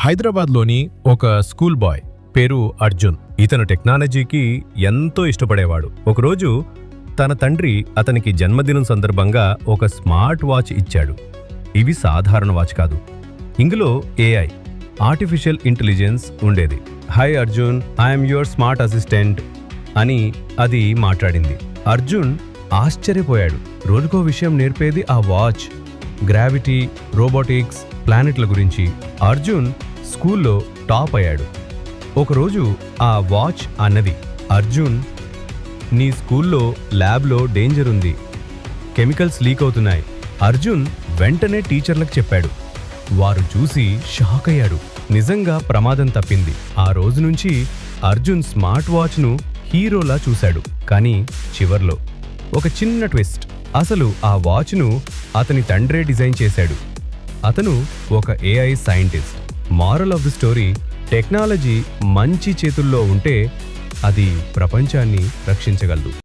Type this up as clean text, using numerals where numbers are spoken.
హైదరాబాద్లోని ఒక school bye పేరు అర్జున్. ఇతను టెక్నాలజీకి ఎంతో ఇష్టపడేవాడు. ఒకరోజు తన తండ్రి అతనికి జన్మదినం సందర్భంగా ఒక స్మార్ట్ వాచ్ ఇచ్చాడు. ఇవి సాధారణ వాచ్ కాదు. ఇందులో ఏఐ, ఆర్టిఫిషియల్ ఇంటెలిజెన్స్ ఉండేది. High Arjun, I'm your smart assistant అని అది మాట్లాడింది. అర్జున్ ఆశ్చర్యపోయాడు. రోజుకో విషయం నేర్పేది ఆ వాచ్. గ్రావిటీ, రోబోటిక్స్, ప్లానెట్ల గురించి. అర్జున్ స్కూల్లో టాప్ అయ్యాడు. ఒకరోజు ఆ వాచ్ అన్నది, అర్జున్, నీ స్కూల్లో ల్యాబ్లో డేంజర్ ఉంది, కెమికల్స్ లీక్ అవుతున్నాయి. అర్జున్ వెంటనే టీచర్లకు చెప్పాడు. వారు చూసి షాక్ అయ్యాడు. నిజంగా ప్రమాదం తప్పింది. ఆ రోజు నుంచి అర్జున్ స్మార్ట్ వాచ్ను హీరోలా చూశాడు. కానీ చివర్లో ఒక చిన్న ట్విస్ట్. అసలు ఆ వాచ్ను అతని తండ్రే డిజైన్ చేశాడు. అతను ఒక AI scientist. Moral of the story, technology మంచి చేతుల్లో ఉంటే అది ప్రపంచాన్ని రక్షించగలదు.